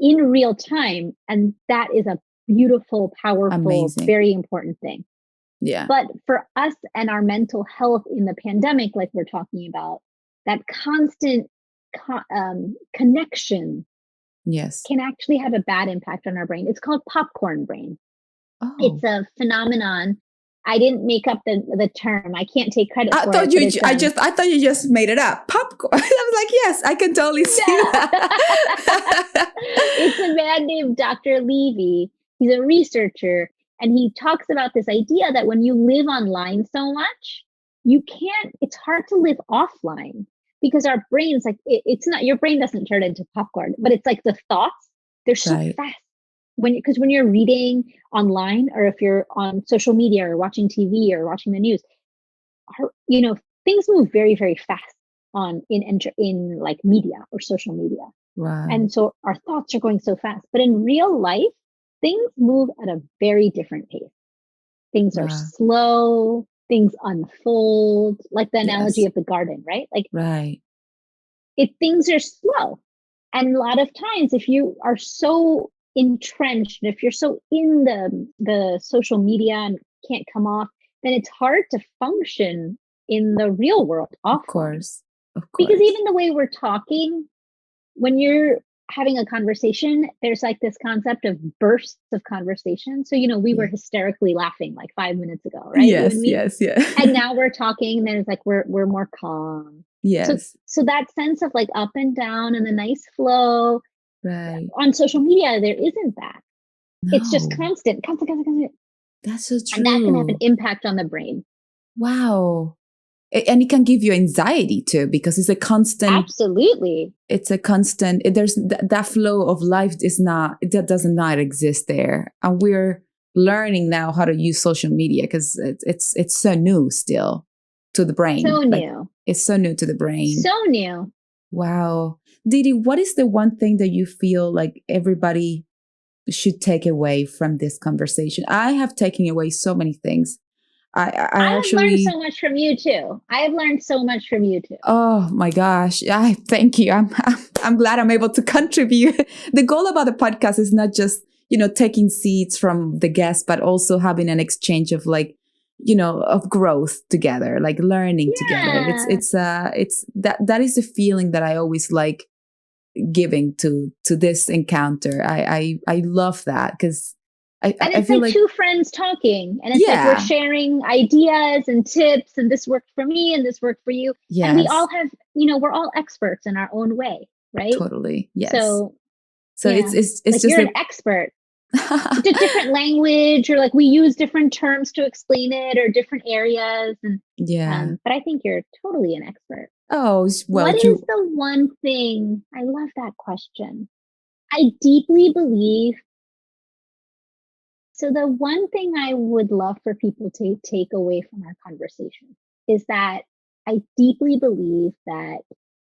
in real time. And that is a beautiful, powerful, very important thing. Yeah. But for us and our mental health in the pandemic, like we're talking about, that constant connection can actually have a bad impact on our brain. It's called popcorn brain. Oh. It's a phenomenon. I didn't make up the term. I can't take credit for it. I thought you just made it up. Popcorn. I was like, yes, I can totally see that. It's a man named Dr. Levy. He's a researcher, and he talks about this idea that when you live online so much, it's hard to live offline because our brains, like, it's not, your brain doesn't turn into popcorn, but it's like the thoughts They're so Right. fast. Because when you're reading online, or if you're on social media or watching TV or watching the news, things move very, very fast in like media or social media. Wow. And so our thoughts are going so fast. But in real life, things move at a very different pace. Things are Wow. slow, things unfold, like the analogy Yes. of the garden, right? Like Right. things are slow. And a lot of times, if you are so entrenched, if you're so in the social media and can't come off, then it's hard to function in the real world Of offline. course. Of Because course. even the way we're talking, when you're having a conversation, there's like this concept of bursts of conversation. So, we were Yeah. hysterically laughing like 5 minutes ago, right? You and Yes. me. Yes. Yeah. And now we're talking, and then it's like we're more calm. So Yes. so that sense of like up and down and a nice flow Right. on social media, there isn't that. It's just No, constant, constant, constant, constant. that's so And that can have an true. impact on the brain. Wow. And it can give you anxiety too, because Absolutely. there's that flow of life that does not exist there. And we're learning now how to use social media because it's so new still to the brain. So Like new. it's so new to the brain. So new. Wow. Didi, what is the one thing that you feel like everybody should take away from this conversation? I have taken away so many things. I I have learned actually, so much from you too. I have learned so much from you too. oh my gosh, I thank you. I'm glad I'm able to contribute. The goal about the podcast is not just taking seeds from the guests, but also having an exchange of of growth together, like learning together. Yeah. It's that is the feeling that I always like giving to this encounter. I love that because And I it's feel like like two friends talking, and it's like we're yeah, sharing ideas and tips, and this worked for me and this worked for you. And we all yes, have, we're all experts in our own way, right? totally, yes. So, So yeah, it's like just you're an a expert. Different language, or like we use different terms to explain it, or different areas. And yeah. but I think you're totally an expert. Oh well, What is you the one thing? I love that question. I deeply believe. So, the one thing I would love for people to take away from our conversation is that I deeply believe that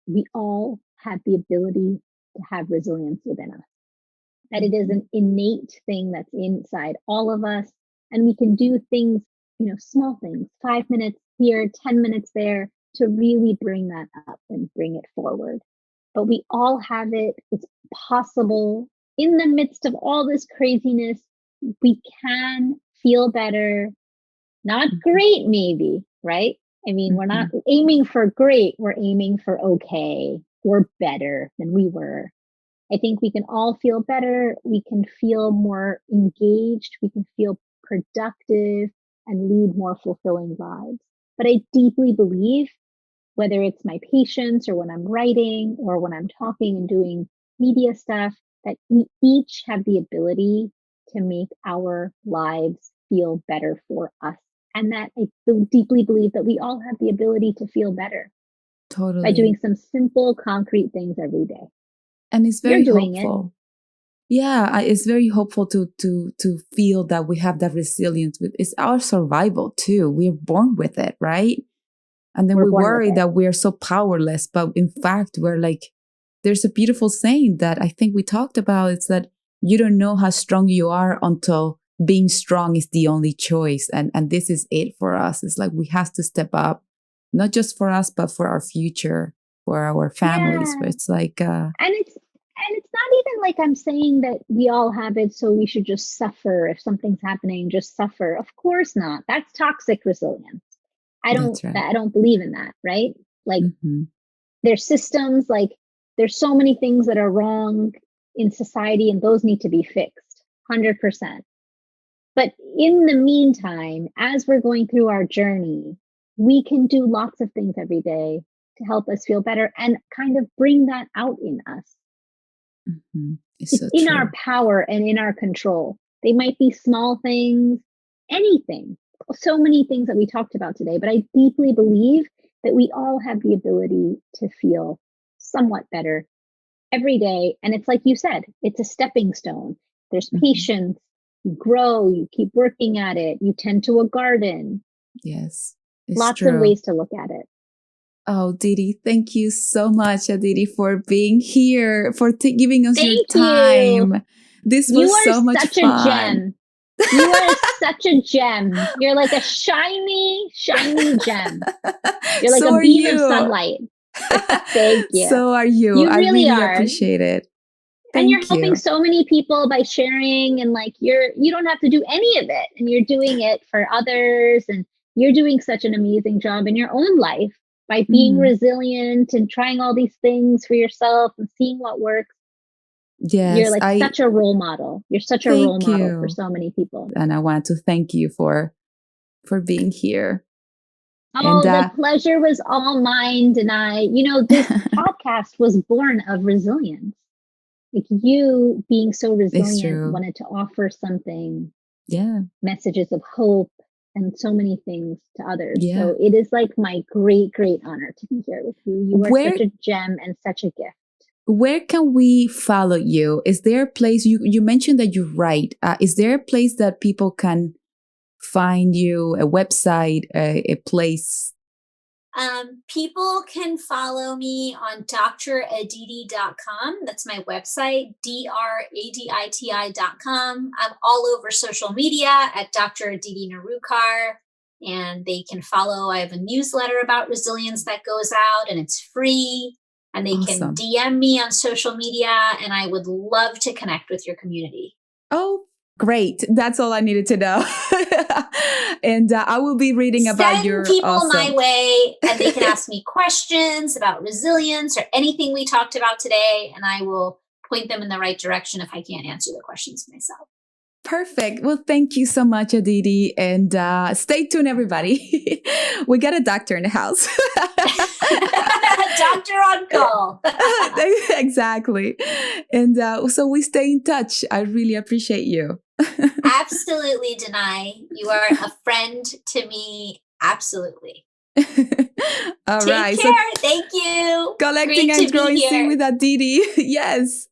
we all have the ability to have resilience within us, that it is Mhm. an innate thing that's inside all of us. And we can do things, small things, 5 minutes here, 10 minutes there, to really bring that up and bring it forward. But we all have it. It's possible. In the midst of all this craziness, we can feel better. Not Mhm. great, maybe, right? I mean, we're not Mhm. aiming for great, we're aiming for okay or better than we were. I think we can all feel better. We can feel more engaged. We can feel productive and lead more fulfilling lives. But I deeply believe, whether it's my patients or when I'm writing or when I'm talking and doing media stuff, that we each have the ability to make our lives feel better for us. And that I deeply believe that we all have the ability to feel better by doing Totally. some simple, concrete things every day. And it's You're very doing it. hopeful. Yeah, it's very hopeful to feel that we have that resilience. It's our survival too. We're born with it, right? And then We're we born with worry it. that we're so powerless, but in fact, we're like, there's a beautiful saying that I think we talked about. It's that you don't know how strong you are until being strong is the only choice. And this is it for us. It's like we have to step up, not just for us, but for our future, for our families. Yeah. But it's like, And it's not even like I'm saying that we all have it, so we should just suffer. If something's happening, just suffer. Of course not. That's toxic resilience. that's right. I don't believe in that, right? Like, Hmm. there's systems, like there's so many things that are wrong in society, and those need to be fixed 100%. But in the meantime, as we're going through our journey, we can do lots of things every day to help us feel better and kind of bring that out in us. Hmm. It's It's so in our true. power and in our control. They might be small things, anything, so many things that we talked about today, but I deeply believe that we all have the ability to feel somewhat better every day. And it's like you said, it's a stepping stone. There's patience. You grow, you keep working at it. You tend to a garden. Yes. Lots of ways to look at it. Oh, Didi, thank you so much, Aditi, for being here, for giving us your time. This was so much fun. You are such a gem. You are such a gem. You're like a shiny, shiny gem. You're like a beam of sunlight. Thank you. So are you. I really appreciate it. And you're helping so many people by sharing, and like you don't have to do any of it, and you're doing it for others, and you're doing such an amazing job in your own life by being resilient and trying all these things for yourself and seeing what works. Yes, you're like such a role model. You're such a role model for so many people. And I want to thank you for being here. Oh, the pleasure was all mine, Danay. This podcast was born of resilience. Like you being so resilient, wanted to offer something. Yeah. Messages of hope and so many things to others. Yeah. So it is like my great, great honor to be here with you. You are such a gem and such a gift. Where can we follow you? Is there a place, you mentioned that you write. Is there a place that people can find you, a website, a place? People can follow me on draditi.com. That's my website, draditi.com. I'm all over social media at Dr. Aditi Nerurkar, and they can follow. I have a newsletter about resilience that goes out, and it's free, and they can DM me on social media, and I would love to connect with your community. Oh, great. That's all I needed to know. And I will be reading about your... Send people my way, and they can ask me questions about resilience or anything we talked about today, and I will point them in the right direction if I can't answer the questions myself. Perfect. Well, thank you so much, Aditi. And stay tuned, everybody. We got a doctor in the house. Doctor on call. Exactly. And so we stay in touch. I really appreciate you. Absolutely, Danay. You are a friend to me. Absolutely. All Take right. care. Thank you. Collecting and growing with Aditi. Yes.